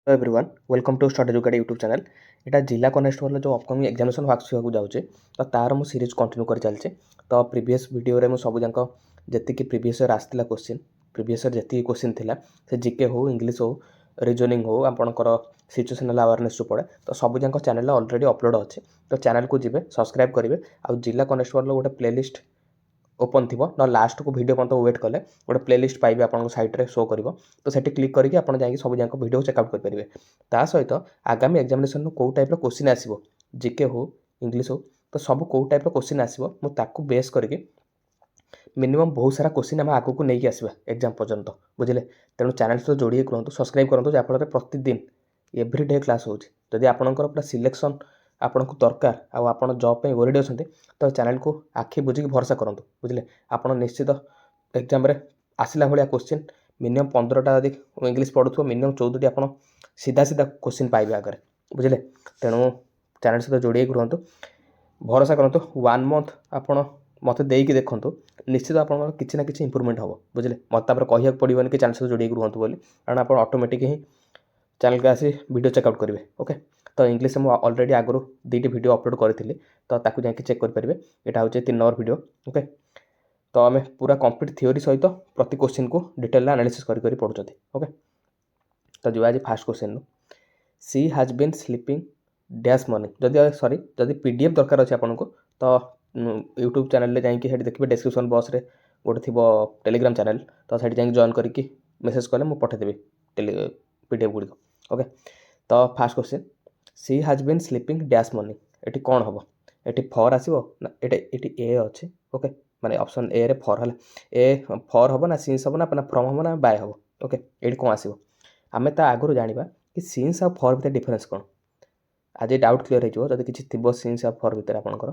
Hello everyone welcome to study educate YouTube channel. यहाँ जिला constable जो अपकमिंग एग्जामिनेशन होगा जाऊँचे तो तार मु सीरीज कंटिन्यू कर चलचे। तो प्रीवियस वीडियो रे मु सब जाक जी प्रीवियस ईयर आसला क्वेश्चन प्रीवियस ईयर जी क्वेश्चन थिला से जीके हो इंग्लिश हो रिजनिंग हो आपंकर सिचुएशनल अवेयरनेस जो पड़े तो सब जाक चैनल ऑलरेडी अपलोड अच्छे। तो चैनल को जी सब्सक्राइब करेंगे आउ जिला कनेस्टेबल गोटे प्लेलिस्ट ओपन थी ना लास्ट को वीडियो पर्यटन वेट कले गोटे प्लेलिस्ट पाइबे आपको सैट्रे शो कर तो से क्लिक करके आप सब जाक वीडियो चेकआउट करेंगे। ता सहित आगामी एग्जामिनेशन कौ टाइप क्वेश्चन आसो जीके हो इंग्लिश हो तो सब कौ टाइप क्वेश्चन आसो मुझे बेस करके मिनिमम बहुत सारा क्वेश्चन आम आगे को लेकिन आसवा एग्जाम पर्यंत बुझे। तेणु चैनल सहित जोड़े करूँ सब्सक्राइब करूँ जहाँफल प्रतिदिन एव्रीडे क्लास होदी आपंकर पूरा सिलेक्शन आपन को दरकार आप जॉब पे ओरिड अच्छा तो चैनल को आखि बुझिक भरोसा करूँ बुझे। आप निश्चित एग्जाम आसला भाया क्वेश्चन मिनिमम 15टा यदि इंग्लिश पढ़ु मिनिमम 14टी आप सीधा सीधा क्वेश्चन पाइबे आगे बुझे। तेणु चैनल सहित जोड़े रुहतु भरोसा करूँ 1 मंथ आप मत देकी देखूँ निश्चित आप किसी ना कि इम्प्रूवमेंट हम बुझे। मत कह पड़ोनी कि चैनल सहित जोड़े रुहतु बोली कारण आप ऑटोमेटिक ही चैनल के आसी वीडियो चेकआउट करेंगे। ओके तो इंग्लिश में ऑलरेडी आगु 2टी वीडियो अपलोड करी तो ताकू जाकि चेक करेंगे। यहाँ हूँ 3 नंबर वीडियो। ओके तो आम पूरा कंप्लीट थ्योरी सहित प्रति क्वेश्चन को डिटेल एनालिसिस करी पढ़ुं। ओके तो जो आज first question she has been sleeping dash morning जदि सॉरी जदि पीडीएफ दरकार अच्छे आपको तो यूट्यूब चैनल जाकि देखिए डिस्क्रिप्शन बॉक्स रे गोटे थी टेलीग्राम चैनल तो सही जाकि जॉइन करके मेसेज कले मुझे पठेदेवी पीडीएफ गुड़िक। ओके तो first question she has been sleeping dash morning ये कौन हम ये फर आसो ना ये ए अच्छे। ओके माने ऑप्शन ए रे फर है ए फर हम ना सीन्स हम ना फ्रम हम ना बाय हम। ओके ये कौन आसो आम ता आगुरी जाना कि सीन्स आ फर भितर डिफरेन्स कौन आज डाउट क्लीयर हो जब किसी थी सीन्स आ फर भितर आपंकर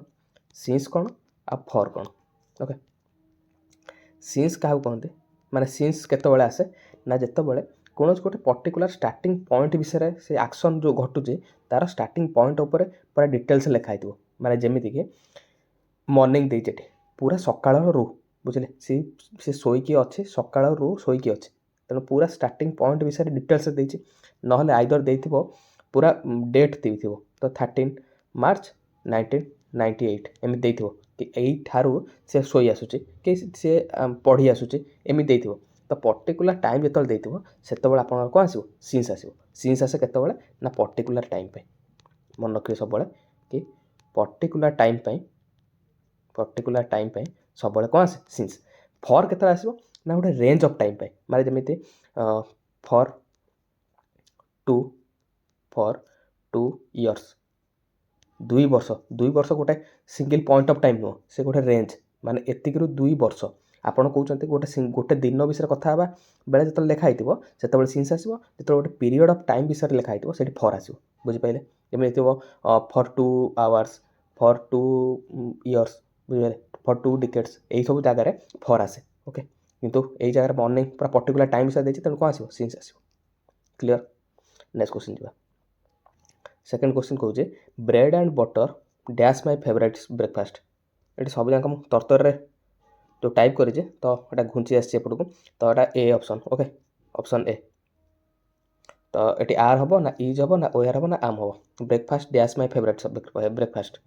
सीन्स कौन आ फर कौन। ओके सीन्स क्या कहते माने सीन्स केतबेले आसे ना जितेबाला कौन गोटे पर्टिकुलर स्टार्टिंग पॉइंट विषय से एक्शन जो घटुचे तार स्टार्टिंग पॉइंट उपर पूरा डिटेल्स लिखाई माने जमीती कि मॉर्निंग देचे पूरा सकाळ रू बुझे सी शोकी अच्छे सकाळ रू शोकी अच्छे तेणु पूरा स्टार्टिंग पॉइंट विषय डिटेल्स देती ना आइदर दे पूरा डेट दे तो 13 मार्च 1998 एमती दे कि यू सी शोई आसूँ कि सी पढ़ी आसूँ एमती दे तो पर्टिकुलर टाइम जो दे से आप कौन आसो सीन्स आसो सीन्स आसे केतबेले ना पर्टिकुलर टाइम पे मन रखिए सब कि पर्टिकुलर टाइम पे सब कौन आसे सीन्स फर के आसो ना गोटे रेंज ऑफ टाइम पे माने जमीती फर 2 इयर्स 2 वर्ष गोटे सिंगल पॉइंट ऑफ टाइम नुह से गोटे रेंज माने एतिक 2 वर्ष आपड़ कहते गोटे दिन विषय कथा बेले जो लिखाई से सीन्स आसो जो गोटे पीरियड ऑफ टाइम विषय लिखाई से फर आसो बुझिपारे जमी फर 2 आवर्स फर 2 इयर्स बुझे फर 2 डिकेट्स यही सब जगह फर आसे। ओके किंतु यही जगह मॉर्निंग पूरा पर्टिकुलर टाइम विषय देती तेणु कौन आसो सीन्स आसो क्लीयर। नेक्स्ट क्वेश्चन जा सेकेंड क्वेश्चन कहे bread and butter dash my favourite breakfast ये सब जाक तरतर जो टाइप कर तो यहाँ घुंची आसपटू तो यहाँ A option. Okay option A तो ये आर हम ना इज हम ना ओआर हम ना आम हम breakfast dash my favourite breakfast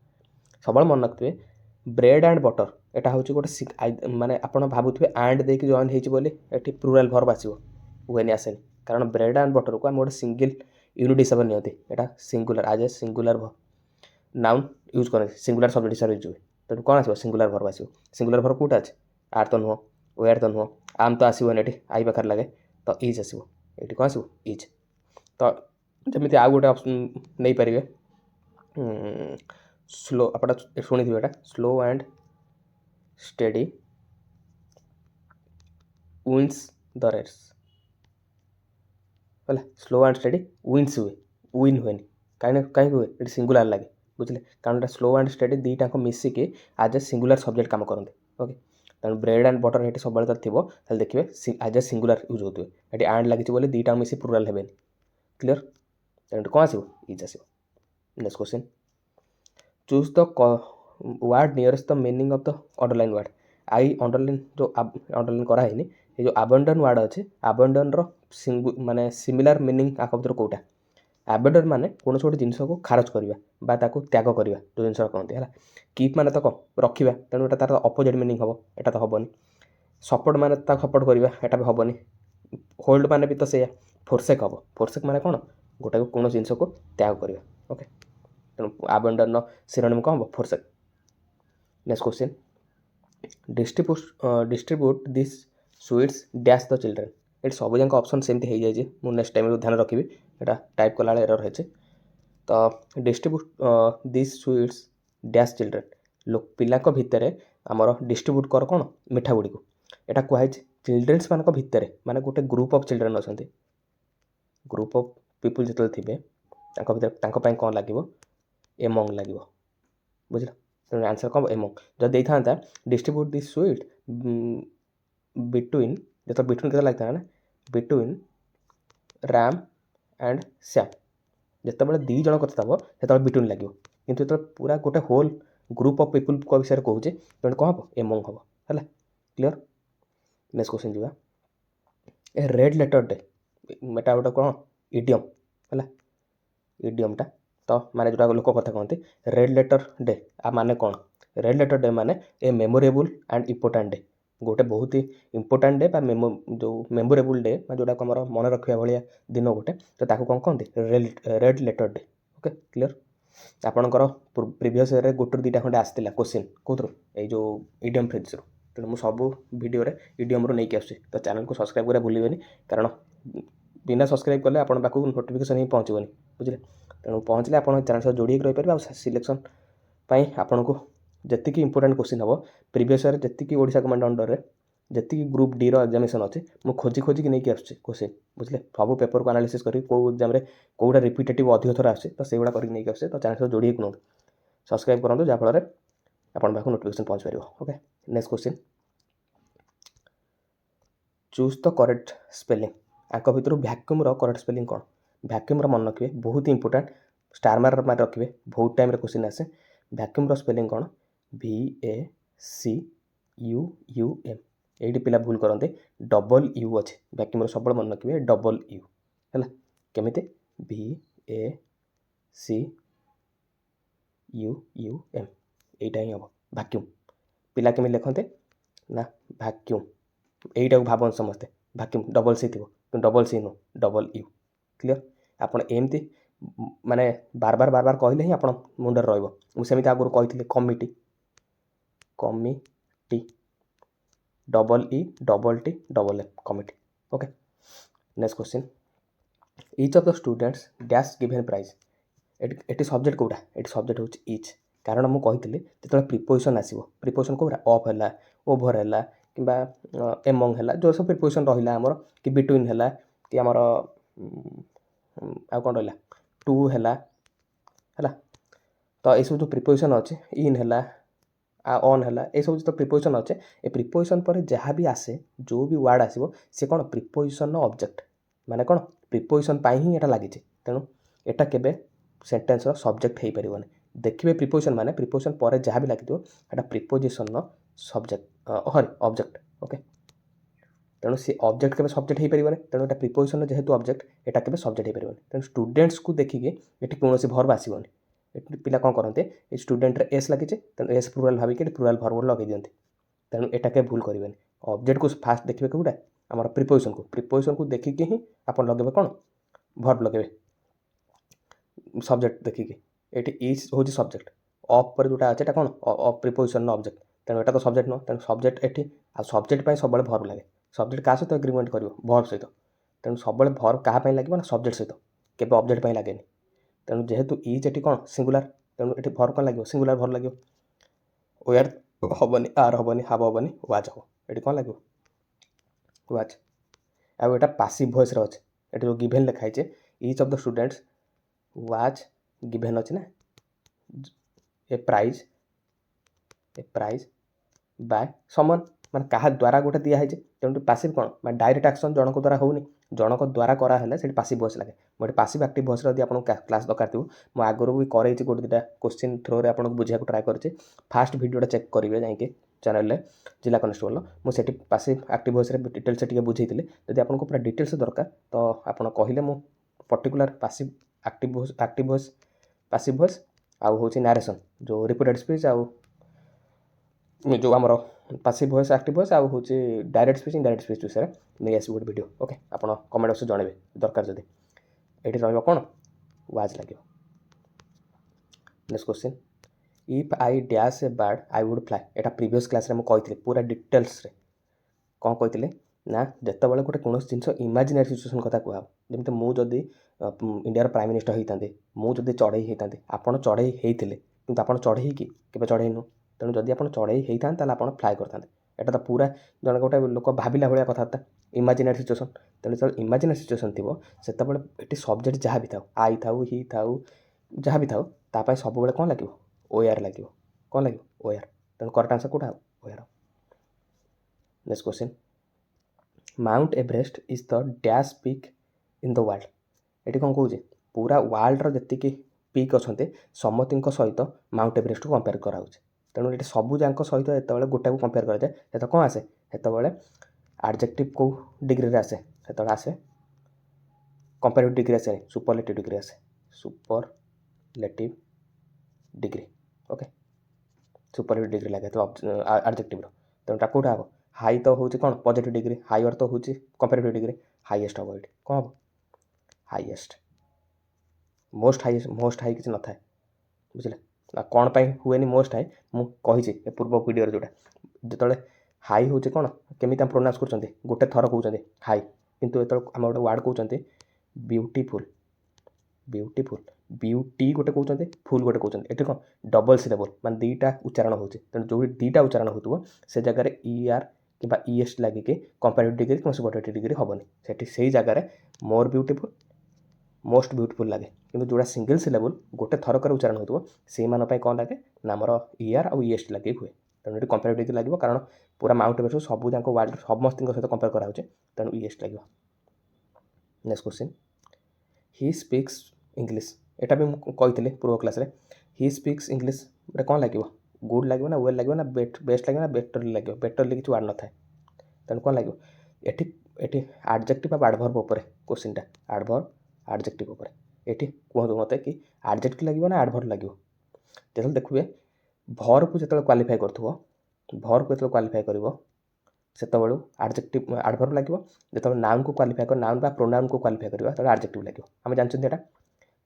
सब मन रखिए ब्रेड एंड बटर यहाँ हूँ गोटे माने आप भावुए एंड देकी जॉइन होती प्लुराल वर्ब आसो हुएनि आसेनि कारण ब्रेड एंड बटर को आम गोटे सिंगल यूनिट हिसाब से नियंती यहाँ सिंगुलर आज ए सिंगुलर नाउन यूज कर सिंगुलर सब्जेक्ट हिसाब से यूज हुए तेणु कौन आसो सिंगुलर वर्ब आसो सिंगुलर वर्ब कौटा अच्छे आर तो नुह ओआर तो नुह आम तो आसोनी ये आई पाखे लगे तो इज आसो ये कौन आसो इज तो जमी आउ गोटे ऑप्शन नहीं पारे स्लो आप शुणी थे slow and steady wins the race है स्लो एंड स्टेडी विन्स हुए विन हुए कहीं हुए ये सिंगुलर लगे बुझे कारण स्लो एंड स्टेडी दीटा मिसिकी आज ए सिंगुलर सब्जेक्ट कम करते। ओके तेणु ब्रेड एंड बटर ये सब थी देखिए आज ए सिंगुलर यूज होते ये एंड लगी बोले दीटा मिसी प्लुराल हे क्लीयर तेणु कौन आसो इज आसो। Next question choose the word nearest the meaning of the underline word I underline जो अंडरलाइन कराइनि ये जो आबंडन वार्ड अच्छे आबंडन माने सिमिलार मीनिंग आक भर कौटा आबेडर माने कौन गोटे जिनस को खारज करवा त्याग करवा जो जिन कहते हैं कीप माने तो कौन रखा तेणु यहाँ तार अपोजिट मीनिंग हम यहाँ तो हेनी सपोर्ट माने सपोर्ट करवा यहाँ भी हेनी होल्ड माने भी तो से फोरसेक हम फोरसेक माने कौन गोटे कौन जिनस को त्याग करवा ओके तेणु आबेडन सिनोनिम कौन हम forsake next question distribute this sweets dash the children ये सब जाक ऑप्शन सेमती हो जाए मुझे नेक्स्ट टाइम ध्यान रखी यहाँ टाइप कला एरर है तो distribute this sweets dash children लोक पिला भितर आमर डिस्ट्रीब्यूट कर कौन मिठा गुड़ी को यहाँ कहुई चिल्ड्रेन्स मान भितर माने गोटे ग्रुप ऑफ चिल्ड्रेन अच्छा ग्रुप ऑफ पीपुल जो थे भर कौन लगे एमंग लगे बुझल तेनाली आंसर कौन एमंग जब देता डिस्ट्रीब्यूट दिस स्वीट बिटवीन जो बिटवीन के लगता है ना बिटवीन राम एंड श्याम जिते दी जन कथा था से बिटवीन लगे किंतु जो पूरा गोटे होल ग्रुप ऑफ पीपुल को विषय कहे तेनाली कौन हम एमंग हम है क्लीयर नेक्स्ट क्वेश्चन जावा ए रेड लेटर डे एटा गोटे कौन इडियम है इडियमटा तो माने जो लोक कथा कहते रेड लेटर डे आ माने कौन रेड लेटर डे माने ए मेमोरेबल एंड इम्पोर्टाट डे गोटे बहुत ही इंपोर्टाट डे जो मेमोरेबल डे जोटा आम मन रखा भाया दिन गोटे तो कौन कहते red letter day okay clear आपणकर प्रीवियस ईयर गोटे दुईटा खंडे आसाला क्वेश्चन कौर यो इडियम फ्रेज तेणु मुझे सब भिडियो इडियम रू नहीं आसूँ तो चैनल को सब्सक्राइब करा भूलें कारण बिना सब्सक्राइब कले आपन पाक नोटिफिकेशन ही पहुँचबनी बुझे तेणु पहुँचले आप चैनल सह जोड़ी रही आ सिलेक्शन आपन को जी इंपोर्टाट क्वेश्चन हम प्रीवियस ईयर जी ओडिशा गवर्नमेंट अंडर में जी ग्रुप डी एग्जामिनेशन अच्छे मुझे खोजी खोजिक नहीं आसूँ क्वेश्चन बुझे सब पेपर को एनालिसिस करी कौ एग्जाम कौटा रिपीटेटिव अधिक थर आसे तो सेगुड़ा करके नहीं आसे तो चैनल सह जोड़ी रुहतु सब्सक्राइब करूँ जहाँफल आपन पाक नोटिफिकेशन पहुँच पार okay next question choose the correct spelling आक भर भैक्यूम करेक्ट स्पेलिंग कौन भैक्यूम मन रखिए बहुत ही इंपोर्टाट स्टार मार रखिए बहुत टाइम क्वेश्चन आसे भैक्यूम स्पेलिंग कौन VACUUM ये पिला भूल करते डबल यू अच्छे भैक्यूम सब मन रखिए डबल यू है केमी VACUUM यहीटा ही हम भैक्यूम पिला केमी लिखते ना भैक्यूम यहीटा को भावन समस्ते भैक्यूम डबल सी थी double C no double U clear आपड़ एमती माने बार बार कहले ही आप मुंडर रही आगुरी कही committee committee double E double T double F committee okay next question each of the students dash given prize एटी सब्जेक्ट कौटा ये सब्जेक्ट हूँ इच कारण मुझे जो प्रिपोजिशन आसो प्रिपोजिशन कौटा अफ है ओभर है कि एमंग है जो सब प्रिपोजिशन रहा आमर कि बिटवीन है कि आमर आ कौन रहा टू है तो ये सब जो प्रिपोजिशन अच्छे इन है ऑन है ये सब जो प्रिपोजिशन अच्छे ए प्रिपोजिशन पर जहाँ भी आसे जो भी वार्ड आसो सी कौन प्रिपोजिशन ऑब्जेक्ट माने कौन प्रिपोजिशन ही यहाँ लगी तेणु यहाँ केबे सेंटेंस सब्जेक्ट हो पारे देखिए प्रिपोजिशन माने प्रिपोजिशन पर जहाँ भी लगी यहाँ प्रिपोजिशन सब्जेक्ट ऑब्जेक्ट ओके तेणु सी ऑब्जेक्ट के सब्जेक्ट हो पारे तेणु यहाँ प्रिपोजिशन जेहेतु ऑब्जेक्ट यहाँ के सब्जेक्ट हो पारे तेणु स्टूडेंट्स को देखिए ये कौन भर्ब आसबनी पिला कौन करते स्टूडेंट एस लगी तेणु S plural Bhavik plural verb लगे दिखते तेणु यहाँ के भूल करेंगे ऑब्जेक्ट को फास्ट देखिए कौटा आम प्रिपोजिशन को देखिए ही आप लगे कौन भर्ब लगे सब्जेक्ट देखिए ये इज हूँ सब्जेक्ट अफ पर जोटा अच्छे कौन प्रिपोजिशन ऑब्जेक्ट तेणु यहाँ तो सब्जेक्ट नुह तेणु सब्जेक्ट ये आ सब्जेक्ट सब भर्ब लगे सब्जेक्ट क्या सहित एग्रीमेंट कर भर्ब सहित तेणु सब भर्ब क्या लगे ना सब्जेक्ट सहित केवल ऑब्जेक्ट लगे तेणु जेहेतु इज ये कौन सिंगुलर तेणु ये भर्ब कौन लगे सिंगुलर भर्ब लगे वेयर हेनी आर हेनी हाव हेनी वाज हम ये कौन लगे वाज आउ यहाँ पासिव वॉइस अच्छे ये जो गिभेन लिखाई etch of the students was given अच्छे ना ए प्राइज बाय समन मान क्या द्वारा गोटे दिखाई तेणु पासिव कौन मैं डायरेक्ट एक्शन जनक द्वारा होनी जनक द्वारा कराला से पासिव वॉइस लगे गोटे पासिव एक्टिव वॉइस यदि आपको क्लास दरकार थी मुझे आगुरी भी करे गोटे दुटा क्वेश्चन थ्रो रे आपको बुझा ट्राए करचे फास्ट वीडियोटा चेक करेंगे जाइए चैनल जिला कनेस्टेबल मुझे पासिव एक्टिव वॉइस डिटेल्स टे बुझे जब आपको पूरा डिटेल्स दरकार तो आप कहले मु particular passive active voice passive voice आउ हूँ नारेसन जो रिपोर्टेड स्पीच आउ जो आमर पासिव वॉइस एक्टिव वॉइस आउ हूँ डायरेक्ट स्पीच इनडायरेक्ट स्पीच विषय नहीं आस गोटे वीडियो ओके आप कमेंट बक्स जनइबे दरकार जदि ये रहा वाज लगे। Next question if I dash A bird I would fly Etah previous class रे मुझे पूरा डिटेल्स रे कौन कहते ना जितेबाला गोटे कौन जिन इमाजिनारी सिचुएसन कथा कह जमी मुझे इंडिया प्राइम मिनिस्टर होते मुझे चढ़ई होता आपड़ चढ़ई होते कि आप चढ़ई कि चढ़ईनु तेणु जदि आप चढ़ई होता आप फ्लाई करते एटा तो पूरा जन गोटे लोक भाविला भाया कथबार्ता इमाजिनारी सिचुएसन तेणु जो इमाजिनारी सिचुएसन थी से ये सब्जेक्ट जहाँ भी था आई था ही था जहाँ भी था तापाई सब बेले कौन लगे ओआर लगे कौन लगे ओआर तेणु करेक्ट आंसर कौटा or. Next question Mount Everest is the dash peak in the world ये कौन कहे पूरा वर्ल्ड जी पीक अच्छा समति सहित माउंट एवरेस्ट को कंपेयर कराऊँ तेणु ये सबू जाक सहित जो गोटा को कंपेयर कराए तो कौन आसे से एडजेक्टिव को डिग्री आसे से आसे कंपेरेटिव डिग्री आसे सुपरलेटिव डिग्री आसे superlative degree okay superlative degree लगे तो एडजेक्टिव तेणु कौटा हम हाई तो हूँ कौन पॉजिटिव डिग्री हायर तो हूँ कंपेरेटिव डिग्री हाईएस्ट हम ये कौन हम हाईएस्ट मोस्ट हाई किसी न था बुझे कौन पाई हुए मोस्ट हाई मुझे पूर्व वीडियो जोटा जो हाई हूँ कौन केमी प्रोनाउंस कर गोटे थर कहते हाई किंतु जो आम गोटे वर्ड कहते ब्यूटीफुल ब्यूटीफुल ब्यूटी गोटे कहते फुल गोटे कहते ये कौन डबल सिलेबल मान दीटा उच्चारण हो तेणु जो दीटा उच्चारण हो से जगह ER कि ES लगे कंपेरेटिव डिग्री कि सुपरलेटिव डिग्री हेनी से जगह मोर ब्यूटीफुल मोस्ट ब्यूटीफुल लगे किंतु जोड़ा सिंगल सिलेबल गोटे थरक उच्चारण हो से कौन लगे ना आमर ER आउ ES लगे हुए तेणु ये कंपेरेटिव डिग्री लगे कारण पूरा माउंट एवरेस्ट सब जाक वर्ल्ड समस्त सहित कंपेयर कराऊे तेणु ES लगे। Next question he speaks English एटा भी मुझे पूर्व क्लास रे ही स्पीक्स इंग्लिश कौन लगे गुड लगे ना वेल लगे ना बेस्ट लगे ना बेटर किसी वार्ड न था तेणु कौन लगे ये एडजेक्टिव आ एडवर्ब उपर क्वेश्चन टा एडवर्ब एडजेक्टिव उपर ये कहतु मत कि एडजेक्टिव लगे ना एडवर्ब लगे जो देखिए भर को जो क्वालिफाई कर भर को जो क्वालिफाई कर से एडजेक्टिव एडवर्ब लगे जो नाउन को क्वालिफाई कर नाउन प्रोनाउन को क्वालिफाई करवा तो एडजेक्टिव लगे आम जानते हैं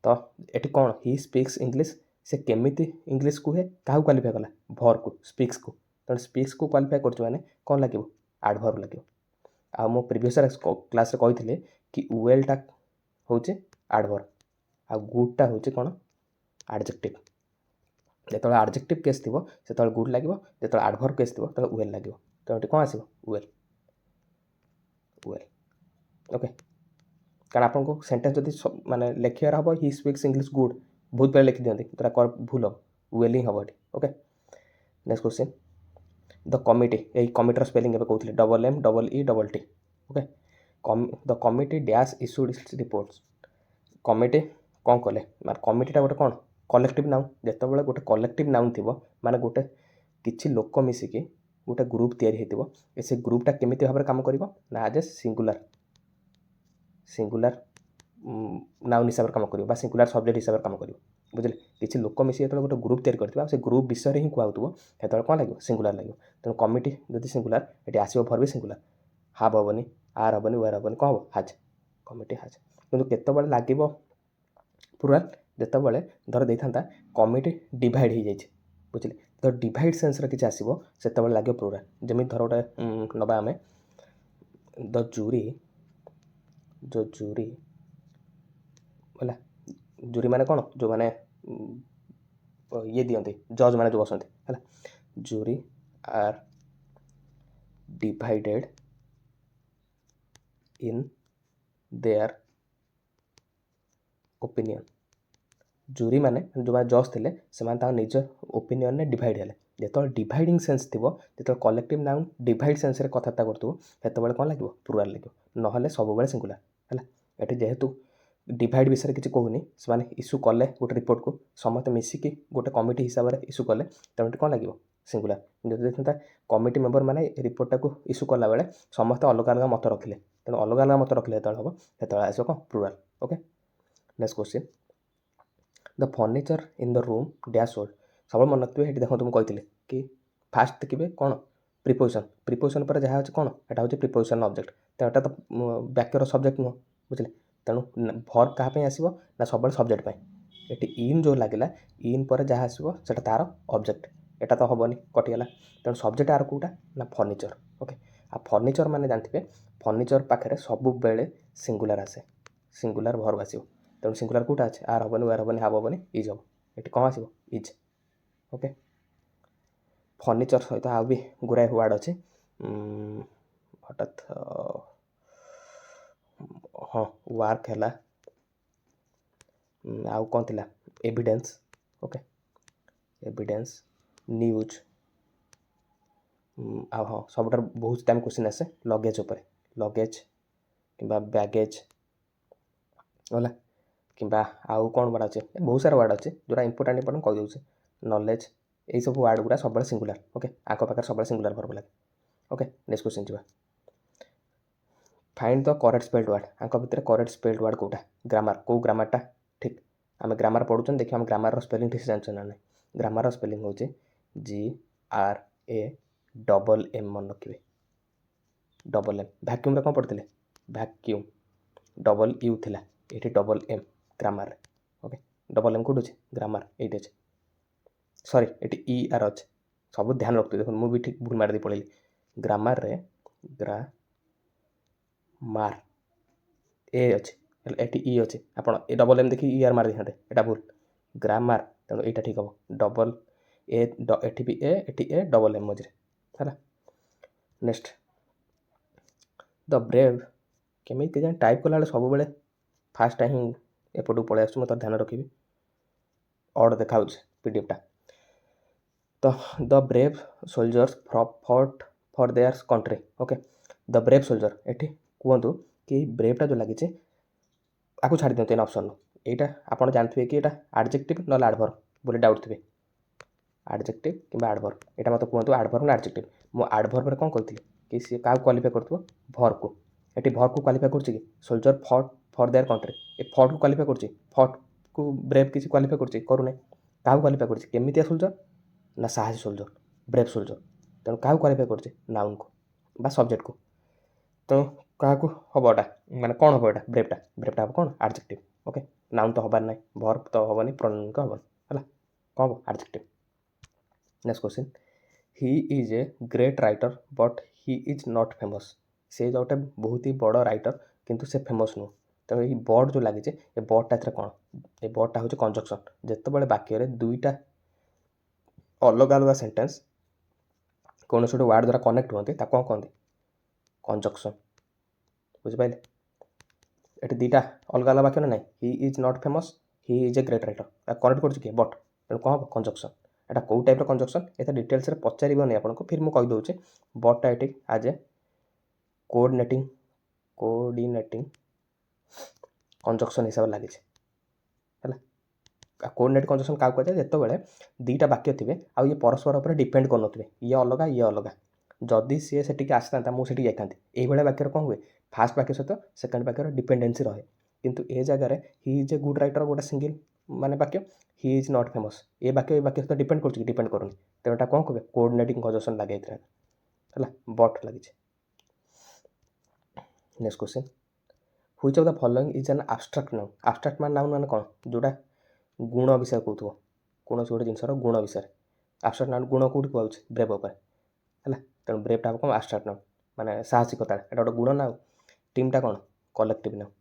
तो ये कौन ही स्पीक्स इंग्लिश से केमिति इंग्लिश कुहे क्या क्वालिफाई कला भर को स्पीक्स को तेणु स्पीक्स को क्वालिफाई कर कौन लगे एडवर्ब लगे आ मो प्रीवियस क्लास रे कही कि वेलटा हूँ एडवर्ब आ गुडटा हूँ कौन एडजेक्टिव जो एडजेक्टिव केस थी से गुड लगे जो एडवर्ब केस थी तो वेल लगे तेणु कौन आस वेल वेल ओके कारण आपको सेंटेंस जब माने लिखार हम ही स्पीक्स इंग्लिश गुड बहुत बेले लिखि दिखती तो भूल हम वेल ही हम ये okay. Next question the committee यही कमिटर स्पेलिंग कहते MMET okay the committee dash issued reports committee कौन कले कमिटीटा गोटे कौन कलेक्टिव नाउन जिते गोटे कलेक्टिव नाउन थी माने गोटे किछि लोक मिसिकी गोटे ग्रुप तैयारी से ग्रुपटा केमिति भाव काम कर एज ए सिंगुलर नाउन हिसाब से काम कर सिंगुलर सब्जेक्ट हिसाब से काम कर बुझे किसी लोक मिसी जो गोटे ग्रुप तैयारी कर से ग्रुप विषय ही कहूँ से कौन लगे सिंगुलर लगे तेणु कमिटी जब सिंगुलर ये आसो भर भी सिंगुलर हाव हेनी आर हेनी वेर हेनी कौन हम हाज कमिटी हाज कि केतबले लगे प्लुराल जितेबाला धर दे था कमिटी डिवाइड हो जाए बुझे तो डिवाइड सेन्स किसी आसो से लगे प्लुराल जमी धर गोटे नवा आम द जूरी जो जूरी है जूरी माने कौन जो माने ये दिखती जज मैंने जो बसती है jury are divided in their opinion jury माने जो मैंने जज थे से निज ओपिनियन ने डिवाइड है जो डिवाइडिंग सेन्स थी जो कलेक्टिव नाउन डिवाइड सेन्स कथबार्ता करें कौन लगे प्लुराल लगे ना सब सिंगुलर है ये जेहेतु डिवाइड विषय किसी कहूनी से इश्यू कले गोटे रिपोर्ट को समस्त मिसिकी गोटे कमिटी हिसाब से इश्यू कले तेणु कौन लगे ସିଙ୍ଗୁଲାର। ଯଦି ଦେଖିଥାନ୍ତା କମିଟି ମେମ୍ବର ମାନେ ରିପୋର୍ଟଟାକୁ ଇସ୍ୟୁ କଲା ବେଳେ ସମସ୍ତେ ଅଲଗା ଅଲଗା ମତ ରଖିଲେ, ତେଣୁ ଅଲଗା ଅଲଗା ମତ ରଖିଲେ ଯେତେବେଳେ ହେବ ସେତେବେଳେ ଆସିବ କ'ଣ pleural. Okay, next question, the furniture in the room dash old. ସବୁବେଳେ ମନେ ରଖିଥିବେ, ଏଠି ଦେଖନ୍ତୁ ମୁଁ କହିଥିଲି କି ଫାଷ୍ଟ ଦେଖିବେ କ'ଣ ପ୍ରିପୋଜିସନ୍, ପ୍ରିପୋଜିସନ୍ ପରେ ଯାହା ଅଛି କ'ଣ ଏଟା ହେଉଛି ପ୍ରିପୋଜିସନ୍ ଅବଜେକ୍ଟ, ତେଣୁ ଏଟା ତ ବାକ୍ୟର ସବଜେକ୍ଟ ନୁହଁ, ବୁଝିଲେ। ତେଣୁ ଭର୍ବ କାହା ପାଇଁ ଆସିବ ନା ସବୁବେଳେ ସବଜେକ୍ଟ ପାଇଁ। ଏଠି ଇନ୍ ଯେଉଁ ଲାଗିଲା, ଇନ୍ ପରେ ଯାହା ଆସିବ ସେଟା ତାର ଅବଜେକ୍ଟ, ଏଟା ତ ହେବନି, କଟିଗଲା। ତେଣୁ ସବଜେକ୍ଟ ଆର କେଉଁଟା ନା ଫର୍ଣ୍ଣିଚର। ଓକେ, ଆଉ ଫର୍ଣ୍ଣିଚର ମାନେ ଜାଣିଥିବେ ଫର୍ଣ୍ଣିଚର ପାଖରେ ସବୁବେଳେ ସିଙ୍ଗୁଲାର ଆସେ, ସିଙ୍ଗୁଲାର ଭର୍ବ ଆସିବ। ତେଣୁ ସିଙ୍ଗୁଲାର କେଉଁଟା ଅଛି, ଆର ହେବନି, ୱାର ହେବନି, ହାବ୍ ହେବନି, ଇଜ୍ ହେବ। ଏଠି କ'ଣ ଆସିବ ଇଜ୍। ଓକେ, ଫର୍ଣ୍ଣିଚର ସହିତ ଆଉ ବି ଗୁଡ଼ାଏ ୱାର୍ଡ଼ ଅଛି, ହଠାତ୍ ହଁ ୱାର୍କ ହେଲା, ଆଉ କ'ଣ ଥିଲା ଏଭିଡେନ୍ସ। ଓକେ, ଏଭିଡେନ୍ସ, ନ୍ୟୁଜ୍, ଆଉ ହଁ ସବୁଠାରୁ ବହୁତ ଟାଇମ୍ କ୍ୱେଶ୍ଚିନ୍ ଆସେ ଲଗେଜ୍ ଉପରେ, ଲଗେଜ୍ କିମ୍ବା ବ୍ୟାଗେଜ୍ ଗଲା, କିମ୍ବା ଆଉ କ'ଣ ୱାର୍ଡ଼ ଅଛି, ବହୁତ ସାରା ୱାର୍ଡ଼ ଅଛି ଯେଉଁଟା ଇମ୍ପୋର୍ଟାଣ୍ଟ କହିଦେଉଛି। ନଲେଜ୍, ଏଇସବୁ ୱାର୍ଡ଼ ଗୁଡ଼ା ସବୁବେଳେ ସିଙ୍ଗୁଲାର। ଓକେ, ଆଙ୍କ ପାଖରେ ସବୁବେଳେ ସିଙ୍ଗୁଲାର ଭର୍ବ ଲାଗେ। ଓକେ, ନେକ୍ସଟ କ୍ୱେଶ୍ଚିନ୍ ଯିବା, ଫାଇଣ୍ଡ ଦ କରେକ୍ଟ ସ୍ପେଲ୍ଡ ୱାର୍ଡ଼। ଆଙ୍କ ଭିତରେ କରେକ୍ଟ ସ୍ପେଲ୍ଡ ୱାର୍ଡ଼ କେଉଁଟା, ଗ୍ରାମାର, କେଉଁ ଗ୍ରାମାରଟା ଠିକ୍। ଆମେ ଗ୍ରାମାର ପଢ଼ୁଛନ୍ତି, ଦେଖିବା ଆମେ ଗ୍ରାମାରର ସ୍ପେଲିଂ ଠିକ୍ ଜାଣିଛୁ ନା ନାହିଁ। ଗ୍ରାମାରର ସ୍ପେଲିଂ ହେଉଛି GRAMM, ମନେ ରଖିବେ, ଡବଲ ଏମ୍। ଭ୍ୟାକ୍ୟୁମ୍ରେ କ'ଣ ପଢ଼ିଥିଲେ, ଭ୍ୟାକ୍ୟୁମ୍, ଡବଲ ୟୁ ଥିଲା, ଏଇଠି ଡବଲ ଏମ୍ ଗ୍ରାମାରରେ। ଓକେ, ଡବଲ ଏମ୍ କେଉଁଠି ଅଛି, ଗ୍ରାମାର ଏଇଠି ଅଛି, ସରି ଏଠି ଇ ଆର ଅଛି, ସବୁ ଧ୍ୟାନ ରଖୁଥିବେ। ଦେଖନ୍ତୁ ମୁଁ ବି ଠିକ୍ ଭୁଲ ମାରିଦେଇ ପଳେଇଲି, ଗ୍ରାମାରରେ ଗ୍ରାମାର ଏ ଅଛି, ହେଲେ ଏଠି ଇ ଅଛି, ଆପଣ ଏ ଡବଲ ଏମ୍ ଦେଖି ଇ ଆର ମାରି ଦେଇଥାନ୍ତେ, ଏଇଟା ଭୁଲ, ଗ୍ରାମାର, ତେଣୁ ଏଇଟା ଠିକ୍ ହେବ। ଡବଲ ଏ, ଏଠି ବି ଏଠି ଏ, ଡବଲ ଏମ୍ ମଝିରେ ହେଲା। ନେକ୍ସଟ, ଦ ବ୍ରେଭ୍, କେମିତି କେଜାଣି ଟାଇପ୍ କଲାବେଳେ ସବୁବେଳେ ଫାଷ୍ଟ ହିଁ ଏପଟକୁ ପଳେଇ ଆସୁଛି, ମୁଁ ତ ଧ୍ୟାନ ରଖିବି, ଅଡ଼ ଦେଖାଉଛି ପିଡ଼ିଏଫ୍ଟା। ତ the brave soldiers fought for their country. Okay, the brave soldier, ଏଠି କୁହନ୍ତୁ କି ବ୍ରେଭ୍ଟା ଯେଉଁ ଲାଗିଛି ଆକୁ ଛାଡ଼ି ଦିଅନ୍ତୁ ଏନ୍ ଅପସନ୍ରୁ। ଏଇଟା ଆପଣ ଜାଣିଥିବେ କି ଏଇଟା ଆଡ଼ଜେକ୍ଟିଭ୍ ନହେଲେ ଆଡ଼ଭର୍ବ ବୋଲି ଡାଉଟ୍ ଥିବେ, ଆଡ଼ଜେକ୍ଟିଭ୍ କିମ୍ବା ଆଡ଼ଭର୍ବ, ଏଇଟା ମୋତେ କୁହନ୍ତୁ ଆଡ଼ଭର୍ବ ନା ଆଡ଼ଜେକ୍ଟିଭ୍। ମୁଁ ଆଡ଼ଭର୍ବରେ କ'ଣ କହିଥିଲି କି ସିଏ କାହାକୁ କ୍ୱାଲିଫାଏ କରୁଥିବ, ଭର୍ବକୁ। ଏଠି ଭର୍ବକୁ କ୍ୱାଲିଫାଏ କରୁଛି କି soldier fought for their country, ଏ ଫଟ୍କୁ କ୍ୱାଲିଫାଏ କରୁଛି, ଫଟ୍କୁ ବ୍ରେଭ୍ କିଛି କ୍ୱାଲିଫାଏ କରୁଛି, କରୁନାହିଁ। କାହାକୁ କ୍ୱାଲିଫାଏ କରୁଛି, କେମିତିଆ ସୋଲଜର ନା ସାହସୀ ସୋଲଜର, ବ୍ରେଭ୍ ସୋଲଜର। ତେଣୁ କାହାକୁ କ୍ୱାଲିଫାଏ କରୁଛି, ନାଉନ୍କୁ ବା ସବଜେକ୍ଟକୁ। ତେଣୁ କାହାକୁ ହେବ ଏଟା, ମାନେ କ'ଣ ହେବ ଏଟା, ବ୍ରେଭ୍ଟା, ବ୍ରେଭ୍ଟା ହେବ କ'ଣ ଆଡ଼ଜେକ୍ଟିଭ୍। ଓକେ, ନାଉନ୍ ତ ହେବାର ନାହିଁ, ଭର୍ବ ତ ହେବନି, ପ୍ରୋନାଉନ୍ ତ ହେବନି, ହେଲା, କ'ଣ ହେବ adjective. Next question, he is a great writer but he is not famous. ସେ ଗୋଟେ ବହୁତ ହି ବଡ଼ ରାଇଟର କିନ୍ତୁ ସେ ଫେମସ୍ ନୁହଁ। ତେଣୁ ଏଇ ବର୍ଡ଼ ଯେଉଁ ଲାଗିଛି, ଏ ବର୍ଡ଼ଟା ଏଥିରେ କ'ଣ, ଏ ବର୍ଡ଼ଟା ହେଉଛି କଞ୍ଜକ୍ସନ୍। ଯେତେବେଳେ ବାକ୍ୟରେ ଦୁଇଟା ଅଲଗା ଅଲଗା ସେଣ୍ଟେନ୍ସ କୌଣସି ଗୋଟେ ୱାର୍ଡ଼ ଦ୍ୱାରା କନେକ୍ଟ ହୁଅନ୍ତି ତାକୁ କ'ଣ କହନ୍ତି, କଞ୍ଜକ୍ସନ୍। ବୁଝିପାରିଲେ, ଏଠି ଦୁଇଟା ଅଲଗା ଅଲଗା ବାକ୍ୟ ନା ନାହିଁ, he is not famous, he is a great writer, connect କରୁଛି କିଏ, ବଟ୍, ତେଣୁ କ'ଣ ହେବ କଞ୍ଜକ୍ସନ୍। ଏଟା କେଉଁ ଟାଇପ୍ର କଞ୍ଜକ୍ସନ୍ ଏତେ ଡିଟେଲ୍ସରେ ପଚାରିବନି ଆପଣଙ୍କୁ, ଫିର୍ ମୁଁ କହିଦେଉଛି। ବଟ୍ଟା ଏଠି ଆଜ୍ ଏ କୋଡ଼ିନେଟିଂ କଞ୍ଜକ୍ସନ୍ ହିସାବରେ ଲାଗିଛି, ହେଲା। କୋଡ଼ିନେଟ୍ କଞ୍ଜକ୍ସନ୍ କାହାକୁ କୁହାଯାଏ, ଯେତେବେଳେ ଦୁଇଟା ବାକ୍ୟ ଥିବେ ଆଉ ଇଏ ପରସ୍ପର ଉପରେ ଡିପେଣ୍ଡ କରୁନଥିବେ, ଇଏ ଅଲଗା। ଯଦି ସିଏ ସେଠିକି ଆସିଥାନ୍ତା ମୁଁ ସେଠିକି ଯାଇଥାନ୍ତି, ଏଇଭଳିଆ ବାକ୍ୟରେ କ'ଣ ହୁଏ, ଫାଷ୍ଟ ବାକ୍ୟ ସହିତ ସେକେଣ୍ଡ ବାକ୍ୟର ଡିପେଣ୍ଡେନ୍ସି ରହେ। କିନ୍ତୁ ଏ ଜାଗାରେ he is a good writer ଗୋଟେ ସିଙ୍ଗଲ ମାନେ ବାକ୍ୟ, ହି ଇଜ୍ ନଟ୍ ଫେମସ୍, ଏ ବାକ୍ୟ ସହିତ ଡିପେଣ୍ଡ କରୁଛି କି, ଡିପେଣ୍ଡ କରୁନି। ତେଣୁ ଏଟା କ'ଣ କହିବେ, କୋଡ଼ିନେଟିଂ କଞ୍ଜକ୍ସନ୍ ଲାଗେ ଏଥିରେ, ହେଲା, ବଟ୍ ଲାଗିଛି। Next question, which of the following is an abstract noun. Abstract noun ମାନେ କ'ଣ, ଯେଉଁଟା ଗୁଣ ବିଷୟରେ କହୁଥିବ, କୌଣସି ଗୋଟେ ଜିନିଷର ଗୁଣ ବିଷୟରେ। ଆବଷ୍ଟ୍ରାକ୍ଟ ନାଉନ୍ ଗୁଣ କେଉଁଠି କୁହାଯାଉଛି, ବ୍ରେଭ୍ ଉପରେ, ହେଲା। ତେଣୁ ବ୍ରେଭ୍ଟା ହେବ କ'ଣ ଆବଷ୍ଟ୍ରାକ୍ଟ ନାଉନ୍, ମାନେ ସାହସିକତା, ଏଟା ଗୋଟେ ଗୁଣ ନା। ଆଉ ଟିମ୍ଟା କ'ଣ, କଲେକ୍ଟିଭ୍ ନାଉନ୍,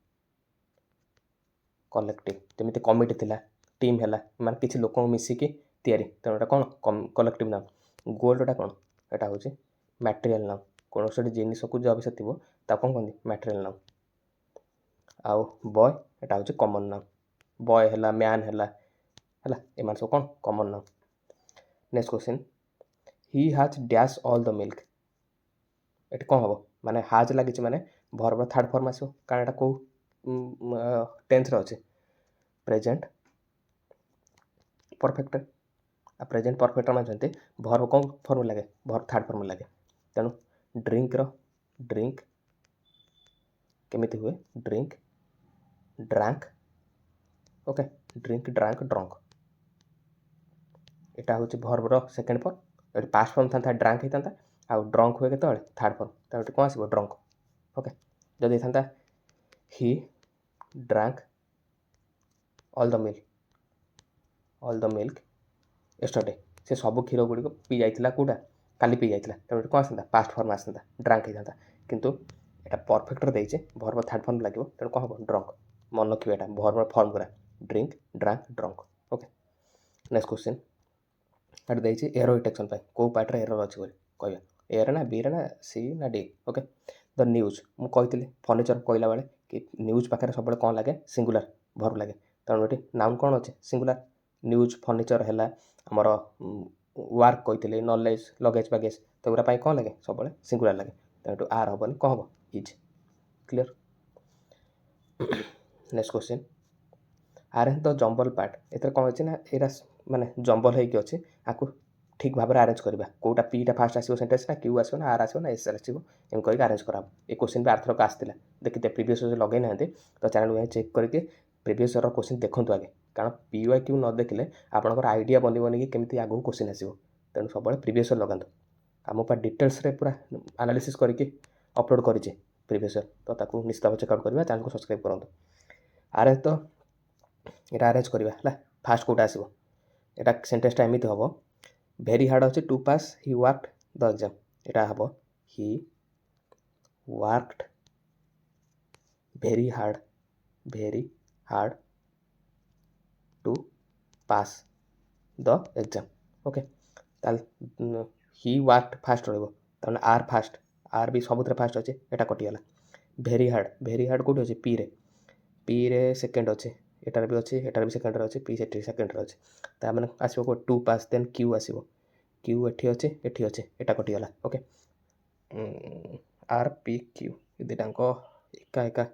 କଲେକ୍ଟିଭ୍। ଯେମିତି କମିଟି ଥିଲା, ଟିମ୍ ହେଲା, ମାନେ କିଛି ଲୋକଙ୍କୁ ମିଶିକି ତିଆରି, ତେଣୁ ଏଟା କ'ଣ କଲେକ୍ଟିଭ୍ ନାଉନ୍। ଗୋଲ୍ଡଟା କ'ଣ, ଏଟା ହେଉଛି ମ୍ୟାଟେରିଆଲ୍ ନାଉନ୍, କୌଣସି ଗୋଟେ ଜିନିଷକୁ ଯାହା ବିଷୟରେ ଥିବ ତାକୁ କ'ଣ କହନ୍ତି, ମ୍ୟାଟେରିଆଲ୍ ନାଉନ୍। ଆଉ ବୟ, ଏଟା ହେଉଛି କମନ୍ ନାଉନ୍, ବୟ ହେଲା, ମ୍ୟାନ୍ ହେଲା, ଏମାନେ ସବୁ କ'ଣ common noun. Next question, he has dash all the milk. ଏଠି କ'ଣ ହେବ, ମାନେ ହାଜ୍ ଲାଗିଛି ମାନେ ଭର୍ବର ଥାର୍ଡ଼ ଫର୍ମ ଆସିବ, କାରଣ ଏଟା କେଉଁ ଟେନ୍ସରେ ଅଛି, ପ୍ରେଜେଣ୍ଟ ପରଫେକ୍ଟ, आ प्रेजेंट परफेक्ट मानते भर्ब कौन फर्म लगे भर्ब थर्ड फर्म लगे तेणु ड्रिंक ड्रिंक केमिति हुए drink ड्रांक okay drink drank drunk एटा हूँ भर्बर सेकेंड फर्म ये पास्ट फर्म था ड्रांक होता आ ड्रंक हुए के थर्ड फर्म तो कौन आसो ड्रंक ओके जदि था ही ड्रांक ऑल द मिल्क एस्टरडे से सब क्षीर गुड़िक पी जाता कौटा काली पी जाता तेणु कौन आसता पास्ट फर्म आसता ड्रांक होता किंतु एटा परफेक्टर देचे भर्ब थर्ड फर्म लगे तेणु कौन हम ड्रंक मन रखिए यहाँ भर्ब फर्म गुरा drink drank drunk okay next question एट देची एरर डिटेक्शन कौ पार्ट एरर अच्छी कह ए ना बी ना सी ना डी ओके द न्यूज मुझे फर्निचर कहला बेले कि न्यूज पाखे सब कौन लगे सिंगुलर भर्ब लगे तेणु ये नाउन कौन अच्छे सिंगुलर न्यूज फर्निचर है आमर वर्क कही नॉलेज लगेज बैगेज तो गुरा कौन लगे सब सिंगुलर लगे तेणु आर हेनी कौन हम is clear next question are the jumble part एथर कौन अच्छे ना यहाँ माने जंबल होगी अच्छे आपको ठीक भाव में आरेंज करवा कौटा पीटा फास्ट आसो सेंटेंस ना क्यू आसो ना आर आसो ना एस आसो एम करके आरेंज करा ये क्वेश्चन भी आर्थरक आसाला देखते प्रीवियस लगे ना तो चैनल में चेक करके प्रीवियस क्वेश्चन देखते आगे कारण पीवाई क्यू न देखले आपंकर आइडिया बनबनी कि केमी आगू क्वेश्चन आसो तेणु सब प्रीवियस लगातु आम पा डिटेल्स पूरा एनालिसिस करके अपलोड करें प्रीवियस तो निश्चित भाव चेकआउट करवा चैनल को सब्सक्राइब करूँ आर तो यहाँ आरेंज करवा फास्ट कौटा आसो यहाँ सेंटेंसटा एमती हम भेरी हार्ड अच्छे to pass he worked the exam यहाँ हम he worked very hard to pass the exam okay he worked fast रो आर फास्ट आर भी सब फास्ट अच्छे यहाँ कटिगला भेरी हार्ड कौट अच्छे पी रे सेकेंड अच्छे एटार भी अच्छे एटार भी सेकेंड अच्छे पी से सेकेंड अच्छे तो मैंने आसो टू पास देन क्यू आसो क्यू एटी अच्छे यहाँ कटिगला ओके आर पी क्यू दुटा एका एका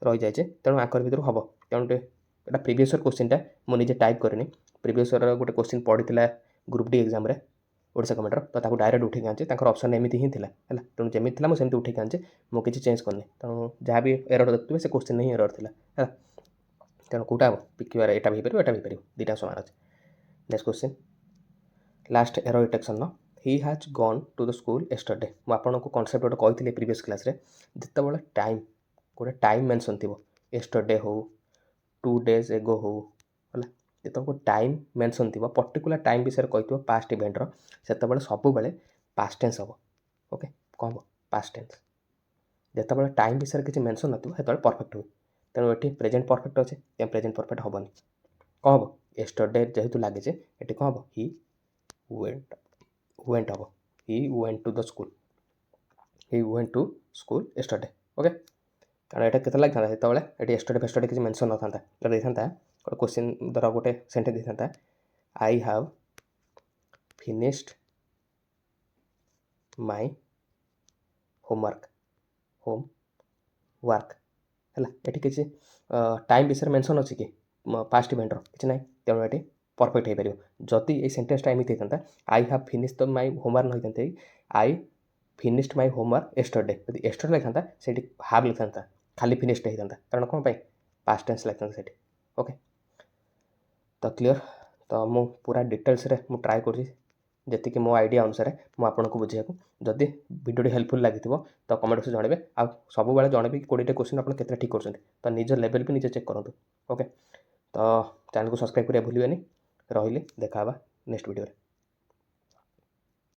रही जाए तेणु आंकर भर हम तेणु यहाँ प्रीवियस क्वेश्चन मुझे टाइप करनी प्रीवियस गोटे क्वेश्चन पढ़ी group D exam Odisha government तो डायरेक्ट उठे आने ऑप्शन एमती ही है तेणु जमी थी मुझे उठे आने मुझे किसी चेंज करनी तेणु जहाँ भी एरर देखते से क्वेश्चन ही एरर था तेणु कौटा पिक्यू आर यहाँ भी पार दुटा सामान अच्छे next question last error detection न he has gone to the school yesterday मुझे कनसेप्ट गोटे कही प्रीवियस क्लास जिते टाइम गोटे टाइम मेंशन थी एस्टरडे हो 2 days एगो हो जो टाइम मेंशन थी पर्टिकुलर टाइम विषय कही पास्ट इवेंटर से सब पास्ट टेंस हम ओके कौन हम पास्ट टेंस जिते टाइम विषय किसी मेंशन न परफेक्ट हुए तेणु ये प्रेजेंट परफेक्ट अच्छे प्रेजेंट परफेक्ट हेनी कौन हम एस्टरडे जेहेतु लगे ये कौन हम ही वेंट हम he went to the school he went to school yesterday okay कारण यहाँ के लगे ये एस्टरडे फेस्टरडे किसी मेंशन न था क्वेश्चन द्वारा गोटे सेंटेंस देता I have finished my homework है ये किसी टाइम विषय मेंशन अच्छी कि पास्ट इवेंटर किसी ना तेणु ये परफेक्ट हो पार जदि ये सेंटेंसटा एमती होता I have finished the my homework नहीं था I finished my homework yesterday जब एस्टरडे लिखा से हाफ लिखा खाली फिनिश्ड होता कारण कौन पास्ट टेंस लिखा से ओके तो क्लीयर तो मु पूरा डिटेल्स रे मु ट्राए कर मो आइडिया अनुसार मुझे बुझे जदि वीडियो हेल्पफुल लगी तो कमेंट बक्स जनइबे आ सब जनइबे कि 20 क्वेश्चन आप केते ठीक कर तो निज लेवल भी निजे चेक करूँ ओके तो चैनल को सब्सक्राइब करिया भूलिए रही देखा नेक्स्ट वीडियो।